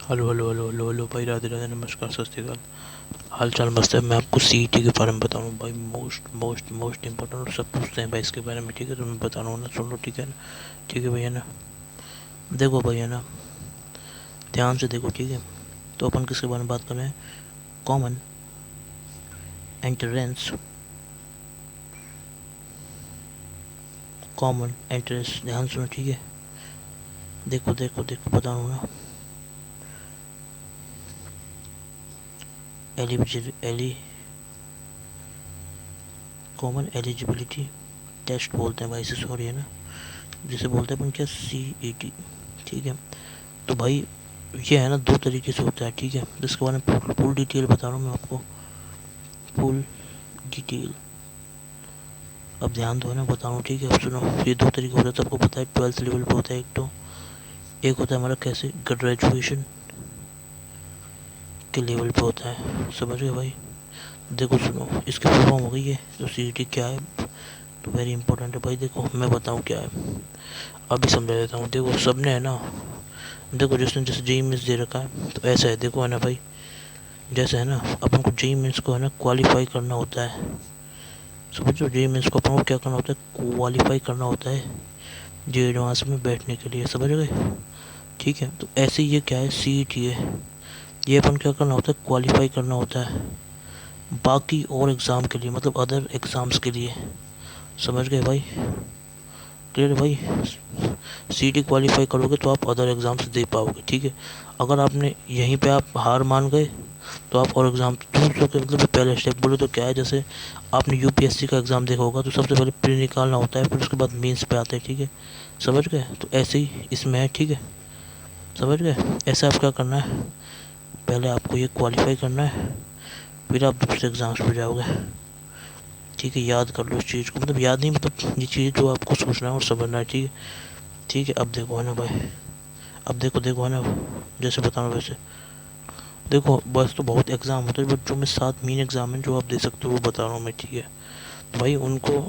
Hello hello hello hello hello भाई, राधे राधे, नमस्कार, सत श्री अकाल। हाल चाल मस्त है। मैं आपको सीईटी के बारे में बता रहा हूँ भाई। मोस्ट मोस्ट मोस्ट इंपॉर्टेंट, और सब पूछते हैं भाई इसके बारे में, ठीक है? तो मैं बता रहा हूँ ना, सुन लो, ठीक है ना? ठीक है भैया ना? देखो भैया ना, ध्यान से देखो, ठीक है? तो अपन किसके बारे में बात कर रहे हैं? Common entrance. कॉमन एंट्रेंस, ध्यान सुनो, ठीक है? देखो देखो देखो, बता रहा हूँ ना। एली कॉमन एलिजिबिलिटी टेस्ट बोलते हैं भाई इसे, सॉरी है ना, जिसे बोलते हैं अपन क्या, सीईटी, ठीक है? तो भाई ये है ना, दो तरीके से होता है, ठीक है? जिसके बारे में फुल डिटेल बता रहा हूँ मैं आपको, फुल डिटेल। अब ध्यान दो ना, बता रहा हूँ, ठीक है? अब सुनो, ये दो तरीके होता है, सबको पता है। 12th लेवल पे होता है एक, तो एक होता है हमारा कैसे, ग्रेजुएशन के लेवल पे होता है, समझ गए भाई? देखो सुनो, इसकी फुल फॉर्म हो गई है तो सीईटी क्या है, तो वेरी इंपॉर्टेंट है भाई। देखो मैं बताऊँ क्या है, अभी समझा देता हूँ। देखो सबने है ना, देखो जिसने जैसे जेई मेंस दे रखा है, तो ऐसा है, देखो है ना भाई, जैसे है ना, अपन को जेई मेंस को है ना क्वालिफाई करना होता है, समझो? जेई मेंस को अपन को क्या करना होता है, क्वालिफाई करना होता है जे एडवांस में बैठने के लिए, समझ गए? ठीक है, तो ऐसे ही ये क्या है, सीईटी है, ये अपन क्या करना होता है, क्वालिफाई करना होता है बाकी और एग्ज़ाम के लिए, मतलब अदर एग्ज़ाम्स के लिए, समझ गए भाई? क्लियर भाई? सीईटी क्वालिफाई करोगे तो आप अदर एग्ज़ाम्स दे पाओगे, ठीक है? अगर आपने यहीं पे आप हार मान गए, तो आप और एग्ज़ाम दूसरों के, मतलब पहले स्टेप बोले तो क्या है, जैसे आपने यूपीएससी का एग्ज़ाम देखा होगा, तो सबसे पहले प्री निकालना होता है, फिर उसके बाद मेंस पे आते हैं, ठीक है? समझ गए? तो ऐसे ही इसमें है, ठीक है? समझ गए? ऐसे आप क्या करना है, पहले आपको ये क्वालिफाई करना है, फिर आप दूसरे एग्ज़ाम्स पे जाओगे, ठीक है? याद कर लो इस चीज़ को, मतलब याद नहीं, मतलब ये चीज़ जो आपको सोचना है और समझना है, ठीक है? ठीक है, अब देखो है ना भाई, अब देखो देखो है ना, जैसे बताऊँ वैसे देखो, बस तो बहुत एग्ज़ाम होते हैं, बट जो मैं 7 मेन एग्ज़ाम हैं जो आप दे सकते हो वो बता रहा हूँ मैं, ठीक है? तो भाई उनको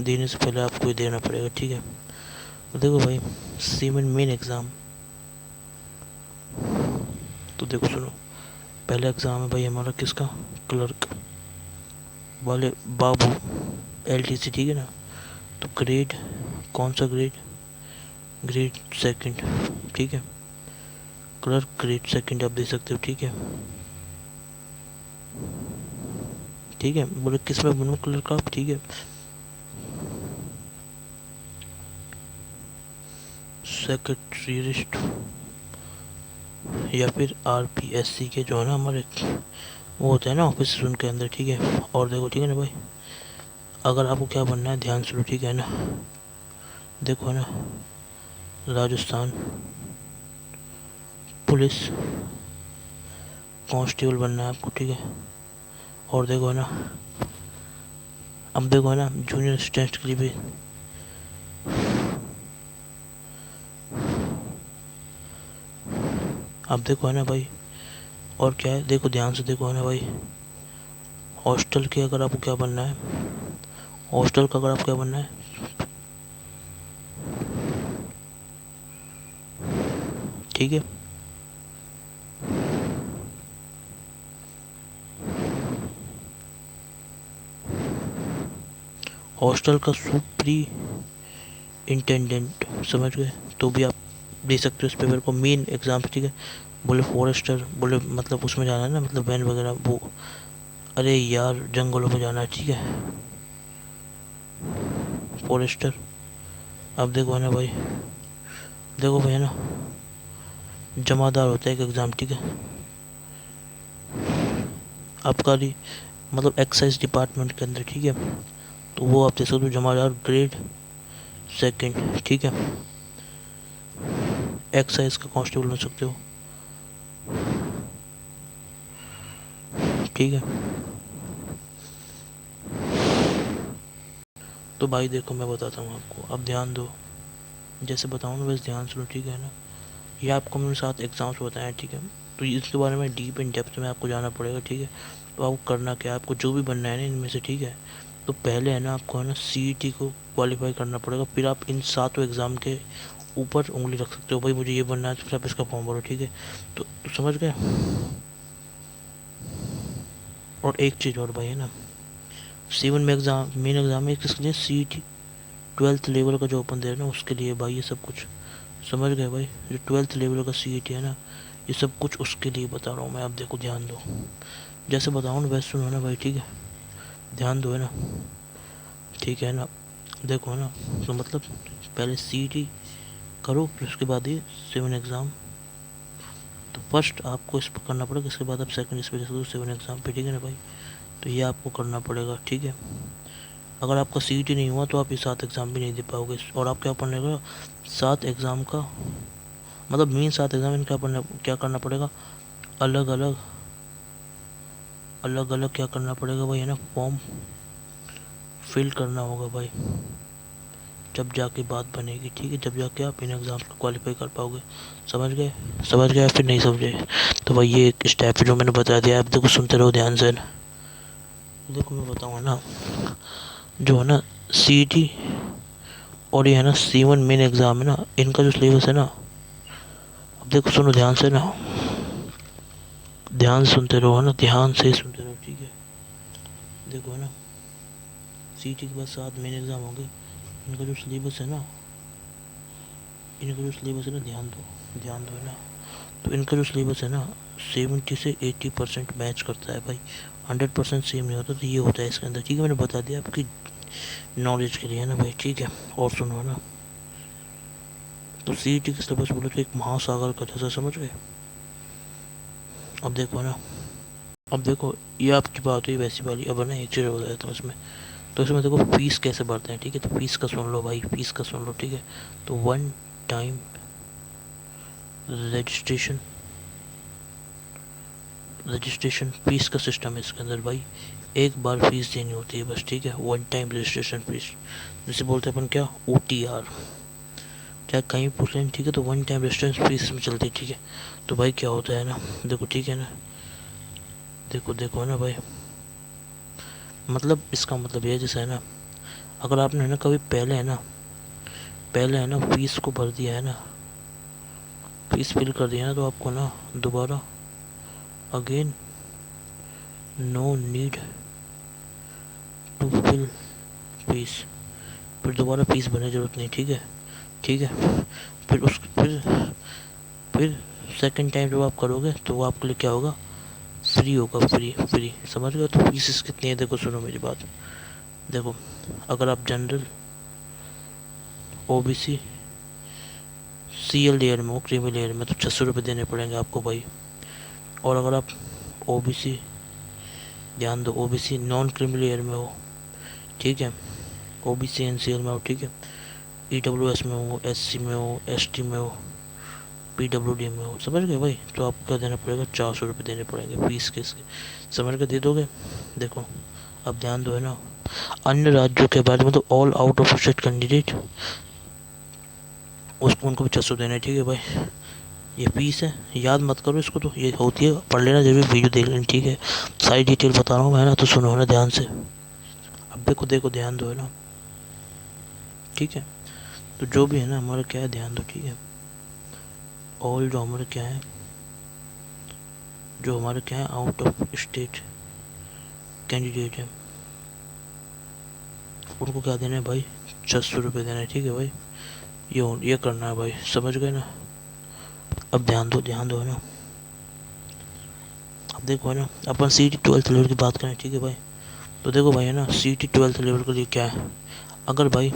देने से पहले आपको ये देना पड़ेगा, ठीक है? तो देखो भाई, सीमेंट मेन एग्ज़ाम, तो देखो सुनो, पहला एग्ज़ाम है भाई हमारा किसका, क्लर्क वाले बाबू, एलटीसी, ठीक है ना? तो ग्रेड, कौन सा ग्रेड, ग्रेड सेकंड, ठीक है? क्लर्क ग्रेड सेकंड आप दे सकते हो, ठीक है? ठीक है, बोले किस में बनूँ क्लर्क आप, ठीक है? सेक्रेटरीस्ट या फिर आरपीएससी के जो है ना हमारे, वो होता है ना ऑफिस उनके अंदर, ठीक है? और देखो, ठीक है ना भाई, अगर आपको क्या बनना है, ध्यान सुनो, ठीक है ना? देखो है ना, राजस्थान पुलिस कांस्टेबल बनना है आपको, ठीक है? और देखो है ना, अब देखो है ना, जूनियर असिस्टेंट के लिए भी, अब देखो है ना भाई, और क्या है, देखो ध्यान से देखो है ना भाई, हॉस्टल के अगर आपको क्या बनना है, हॉस्टल का अगर आपको क्या बनना है, ठीक है? हॉस्टल का सुप्री इंटेंडेंट, समझ गए? तो भी आप दे सकते हो इस पेपर को, मेन एग्ज़ाम, ठीक है? बोले फॉरेस्टर, बोले मतलब उसमें जाना है ना, मतलब वैन वगैरह वो, अरे यार जंगलों में जाना है, ठीक है? फॉरेस्टर। अब देखो है ना भाई, देखो भाई है ना, जमादार होता है एक एग्ज़ाम, ठीक है? आबकारी, मतलब एक्साइज डिपार्टमेंट के अंदर, ठीक है? तो वो आप दे सकते हो, जमादार ग्रेड सेकंड, ठीक है? एक्साइज का कांस्टेबल बन सकते हो, ठीक है? तो भाई देखो मैं बताता हूँ आपको, अब ध्यान दो, जैसे बताऊँ ना, बस ध्यान सुनो, ठीक है ना? ये आपको मैंने 7 एग्ज़ाम्स बताए, ठीक है? तो इसके बारे में डीप इन डेप्थ में आपको जाना पड़ेगा, ठीक है? तो आपको करना क्या है, आपको जो भी बनना है ना इनमें से, ठीक है? तो पहले है ना, आपको है ना सीईटी को क्वालिफाई करना पड़ेगा, फिर आप इन सातों एग्ज़ाम के ऊपर उंगली रख सकते हो भाई, मुझे ये बनना है तो आप इसका फॉर्म भरो, ठीक है। तो समझ गए। और एक चीज़ और भाई है ना, C1 में एग्ज़ाम, मेन एग्ज़ाम है किसके लिए, CET 12th लेवल का जो ओपन दे रहे हैं ना उसके लिए भाई, ये सब कुछ समझ गए भाई। जो 12th लेवल का CET है ना, ये सब कुछ उसके लिए बता रहा हूँ मैं। अब देखो ध्यान दो, जैसे बताऊँ ना वैसे सुनो ना भाई, ठीक है। ध्यान दो है ना, ठीक है ना। देखो है ना, तो मतलब पहले CET करो, फिर उसके बाद ये 7 एग्ज़ाम। तो फर्स्ट आपको इस पर करना पड़ेगा, इसके बाद आप सेकंड इस पर दे सकते हो 7 एग्ज़ाम पे, ठीक है ना भाई। तो ये आपको करना पड़ेगा, ठीक है। अगर आपका CET नहीं हुआ तो आप ये 7 एग्ज़ाम भी नहीं दे पाओगे। और आप क्या पढ़ने का, 7 एग्ज़ाम का मतलब मेन 7 एग्ज़ाम, इनका क्या करना पड़ेगा, अलग अलग अलग अलग क्या करना पड़ेगा भाई है ना, फॉर्म फिल करना होगा भाई। जब जाके बात बनेगी, ठीक है। जब जाके आप इन एग्ज़ाम को क्वालिफाई कर पाओगे। समझ गए, समझ गए फिर नहीं समझे। तो भाई ये एक स्टेप जो मैंने बता दिया, आप देखो सुनते रहो ध्यान से। देखो मैं बताऊँगा ना, जो है ना CET और ये है ना C1 मेन एग्ज़ाम है ना, इनका जो सिलेबस है ना, अब देखो सुनो ध्यान से ना, ध्यान सुनते रहो है ना, ध्यान से सुनते रहो, ठीक है। देखो है ना, CET के बाद 7 मेन एग्ज़ाम होंगे। इनका जो सिलेबस है ना, इनका जो सिलेबस है ना, ध्यान दो है ना। तो इनका जो सिलेबस है ना 70 से 80% मैच करता है भाई, 100% सेम नहीं होता। तो ये होता है इसके अंदर, ठीक है। मैंने बता दिया आपकी नॉलेज के लिए है ना भाई, ठीक है। और सुनो है ना, तो CET का सिलेबस बोले तो एक महासागर का जैसा, समझ गए। अब देखो ना, अब देखो ये आपकी बात हुई वैसी वाली। अब ना एक चीज़ हो जाता है इसमें, तो इसमें देखो फीस कैसे भरते हैं, ठीक है। तो फीस का सुन लो भाई, फीस का सुन लो, ठीक है। तो 1 टाइम रजिस्ट्रेशन, रजिस्ट्रेशन फीस का सिस्टम है इसके अंदर भाई। एक बार फीस देनी होती है बस, ठीक है। 1 टाइम रजिस्ट्रेशन फीस, जिसे बोलते हैं अपन क्या, OTR। चाहे कहीं पूछ लें, ठीक है। तो 1 टाइम रजिस्ट्रेशन फीस में चलती है, ठीक है। तो भाई क्या होता है ना, देखो ठीक है ना, देखो देखो है ना भाई, मतलब इसका मतलब ये जैसा है ना, अगर आपने है ना कभी पहले है ना फीस को भर दिया है ना, फीस फिल कर दिया ना, तो आपको ना दोबारा again no need to fill fees, फिर दोबारा फीस भरने की ज़रूरत नहीं, ठीक है, ठीक है। फिर सेकंड टाइम जब आप करोगे तो वो आपके लिए क्या होगा, फ्री होगा, फ्री फ्री, समझ गए। तो फीस कितनी है, देखो सुनो मेरी बात। देखो अगर आप जनरल, OBC, CL लेयर में हो, क्रीमी लेयर में, तो 600 रुपये देने पड़ेंगे आपको भाई। और अगर आप OBC, ध्यान दो, OBC नॉन क्रीमी लेयर में हो, ठीक है, OBC NCL में हो, ठीक है, EWS में हो, SC में हो, ST में हो, PWD में हो, समझ गए भाई। तो आपको क्या देना पड़ेगा, 400 रुपये देने पड़ेंगे फीस के इसके, समझ के दे दोगे। देखो अब ध्यान दो है ना, अन्य राज्यों के बारे में, तो all out of state candidate, उसको उनको भी 600 देना है, ठीक है भाई। ये फीस है, याद मत करो इसको, तो ये होती है, पढ़ लेना जब भी, वीडियो देख लेना, ठीक है। सारी डिटेल बता रहा हूँ मैं ना, तो सुनो ना ध्यान से। अब देखो देखो ध्यान दो है ना, ठीक है। तो जो भी है ना हमारा क्या है, ध्यान दो, ठीक है। ऑल जो हमारे क्या है, जो हमारे क्या है आउट ऑफ स्टेट कैंडिडेट है, उनको क्या देना है भाई, 600 रुपये देना है, ठीक है भाई। ये करना है भाई, समझ गए ना। अब ध्यान दो है ना। अब देखो है ना, अपन CET 12th लेवल की बात करें, ठीक है भाई। तो देखो भाई है ना, CET 12th लेवल के लिए क्या है, अगर भाई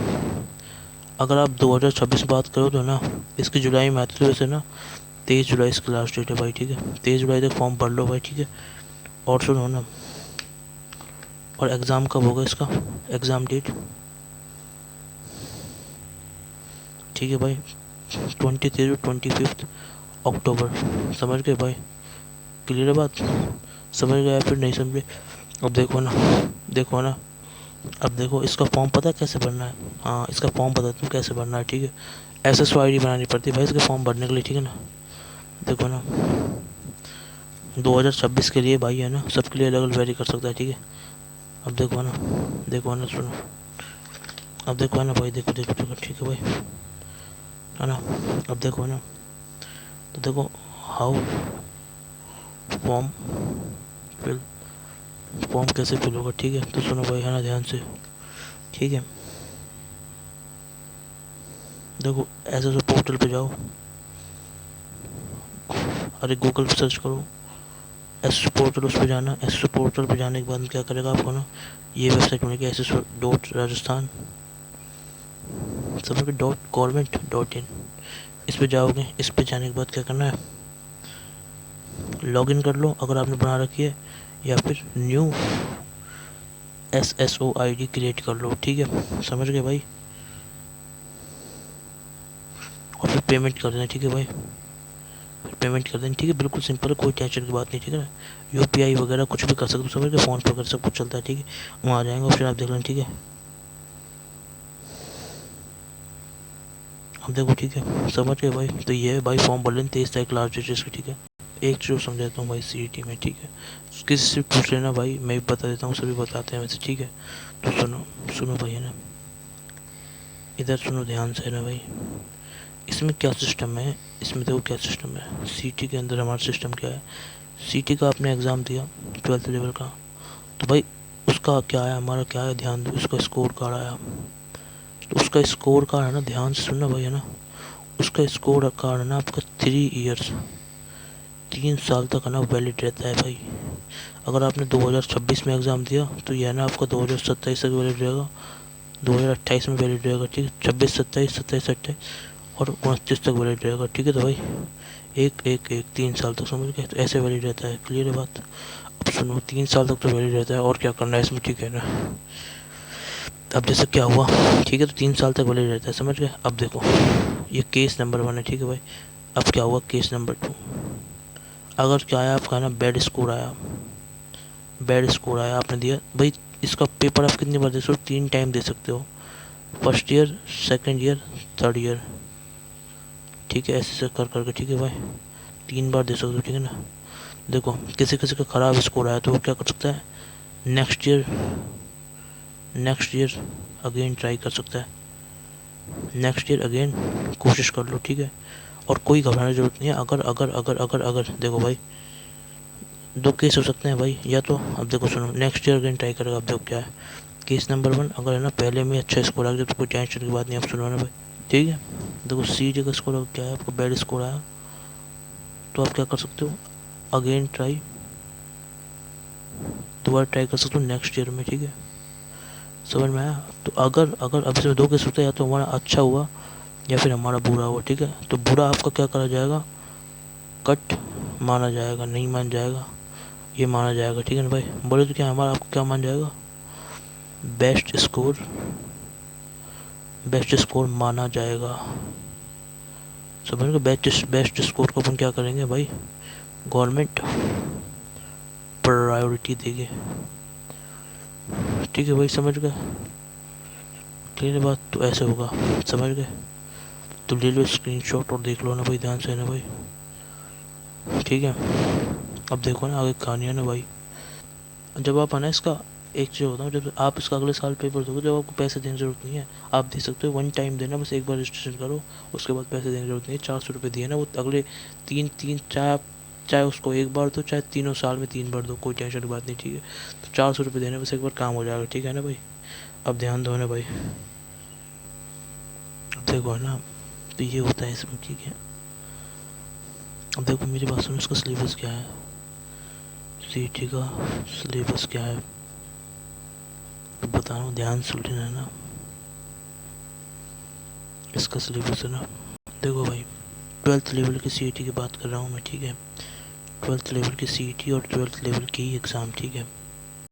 अगर आप 2026 बात करो तो ना, इसकी जुलाई में आती है, तो वैसे ना 23 जुलाई इसकी लास्ट डेट है भाई, ठीक है। 23 जुलाई तक फॉर्म भर लो भाई, ठीक है। और सुनो ना, और एग्ज़ाम कब होगा इसका, एग्ज़ाम डेट, ठीक है भाई, 23 to 25 अक्टूबर, समझ गए भाई। क्लियर है बात, समझ गए फिर नहीं समझे। अब देखो ना, देखो ना, अब देखो इसका फॉर्म पता है कैसे भरना है, हाँ इसका फॉर्म पता है कैसे भरना है, ठीक है। SSO ID बनानी पड़ती है भाई इसके फॉर्म भरने के लिए, ठीक है ना। देखो ना, 2026 के लिए भाई है ना, सबके लिए अलग अलग वेरी कर सकता है, ठीक है। अब देखो ना सुनो, अब देखो है ना भाई, देखो देखो देखो, ठीक है भाई। है ना। अब देखो ना, तो देखो हाउ फॉर्म फिल, फॉर्म कैसे फिल होगा, ठीक है। तो सुनो भाई, है ना, ध्यान से, ठीक है। देखो ऐसे तो पोर्टल पे जाओ, अरे गूगल पे सर्च करो एस पोर्टल, उस पर जाना। एस पोर्टल पे जाने के बाद क्या करेगा आपको ना, ये वेबसाइट मिलेगी SS.Rajasthan समझ के .government.in। इस पे जाओगे, इस पे जाने के बाद क्या करना है, लॉगिन कर लो अगर आपने बना रखी है, या फिर न्यू SSO ID क्रिएट कर लो, ठीक है, समझ गए भाई। और फिर पेमेंट कर देना, ठीक है भाई, फिर पेमेंट कर देना, ठीक है। बिल्कुल सिंपल है, कोई टेंशन की बात नहीं, ठीक है ना। UPI वगैरह कुछ भी कर सकते हो, समझ गए, फ़ोन पे कर सब कुछ चलता है, ठीक है। वहाँ आ जाएंगे ऑप्शन, आप देख लेना, ठीक है। अब देखो, ठीक है, समझ गए भाई। तो ये है भाई, फॉर्म भर लेना 23 तारीख लास्ट डेट इसकी, ठीक है। एक चीज़ समझाता हूँ भाई, CET में, ठीक है, किसी से पूछ लेना भाई, मैं भी बता देता हूँ, सभी बताते हैं वैसे, ठीक है। तो सुनो सुनो भाई, है ना, इधर सुनो ध्यान से, है ना भाई। इसमें क्या सिस्टम है, इसमें देखो क्या सिस्टम है। CET के अंदर हमारा सिस्टम क्या है, CET का आपने एग्ज़ाम दिया 12th लेवल का, तो भाई उसका क्या आया, हमारा क्या है, ध्यान दो, उसका स्कोर कार्ड आया। तो उसका स्कोर कार्ड है ना, ध्यान से सुनना भाई, है ना, उसका स्कोर कार्ड है ना आपका 3 ईयर्स, 3 साल तक है ना वैलिड रहता है भाई। अगर आपने 2026 में एग्ज़ाम दिया तो यह ना आपका 2027 तक वैलिड रहेगा, 2028 में वैलिड रहेगा, ठीक है, 26, 27, 27, 28 और 29 तक वैलिड रहेगा, ठीक है। तो भाई एक एक एक 3 साल तक, समझ गए, तो ऐसे वैलिड रहता है, क्लियर है बात। अब सुनो, 3 साल तक तो वैलिड रहता है, और क्या करना है इसमें, ठीक है ना। अब जैसे क्या हुआ, ठीक है, तो 3 साल तक वैलिड रहता है, समझ गए। अब देखो, ये केस नंबर 1 है, ठीक है भाई। अब क्या हुआ, केस नंबर 2, अगर क्या आया आपका ना, बैड स्कोर आया, बैड स्कोर आया आपने दिया भाई, इसका पेपर आप कितनी बार दे सकते हो, 3 टाइम दे सकते हो, first year, second year, third year, ठीक है, ऐसे कर करके, ठीक है भाई, 3 बार दे सकते हो, ठीक है ना। देखो किसी किसी का ख़राब स्कोर आया तो वो क्या कर सकता है, next year, next year again try कर सकता है, नेक्स्ट ईयर अगेन कोशिश कर लो, ठीक है। और कोई घबराने की ज़रूरत नहीं है। अगर देखो भाई, 2 केस हो सकते हैं भाई, या तो अब देखो सुनो, नेक्स्ट ईयर अगेन ट्राई करेगा। अब देखो क्या है, केस नंबर 1, अगर है ना पहले में अच्छा स्कोर आ गया तो कोई टेंशन की बात नहीं, आप सुनो ना भाई, ठीक है। देखो CET का स्कोर क्या है, आपको बैड स्कोर आया, तो आप क्या कर सकते हो, अगेन ट्राई, दोबारा ट्राई कर सकते हो नेक्स्ट ईयर में, ठीक है, समझ में आया। तो अगर अगर अब इसमें 2 केस होते हैं, या तो हमारा अच्छा हुआ या फिर हमारा बुरा हुआ, ठीक है। तो बुरा आपका क्या करा जाएगा, कट माना जाएगा, नहीं मान जाएगा, ये माना जाएगा, ठीक है ना भाई। बोले तो क्या हमारा, आपको क्या मान जाएगा, बेस्ट स्कोर, बेस्ट स्कोर माना जाएगा, समझ लो। बेस्ट स्कोर को अपन क्या करेंगे भाई, गवर्नमेंट प्रायोरिटी देंगे, ठीक है भाई, समझ गए, क्लियर है बात। तो ऐसे होगा, समझ गए। तो ले लो स्क्रीनशॉट और देख लो ना भाई, ध्यान से, है ना भाई, ठीक है। अब देखो ना आगे कहानी है ना भाई, जब आप है ना इसका, एक चीज़ होता है, जब आप इसका अगले साल पेपर दोगे, जब आपको पैसे देने की जरूरत नहीं है, आप दे सकते हो, 1 टाइम देना, बस एक बार रजिस्ट्रेशन करो, उसके बाद पैसे देने की जरूरत नहीं है। 400 रुपये दिए ना, वो अगले तीन तीन, चाहे उसको एक बार दो, चाहे तीनों साल में 3 बार दो, कोई टेंशन की बात नहीं, ठीक है। तो 400 रुपये देने, बस एक बार काम हो जाएगा, ठीक है ना भाई। अब ध्यान दो ना भाई, अब देखो है ना, तो ये होता है इसमें, ठीक है। अब देखो मेरी बात सुनो, इसका सिलेबस क्या है, CET का सिलेबस क्या है, तो बता रहा हूँ, ध्यान सुन लेना, है ना। इसका सिलेबस है ना, देखो भाई, 12th लेवल की CET की बात कर रहा हूँ मैं, ठीक है। 12th लेवल की CET और 12th लेवल की एग्ज़ाम, ठीक है।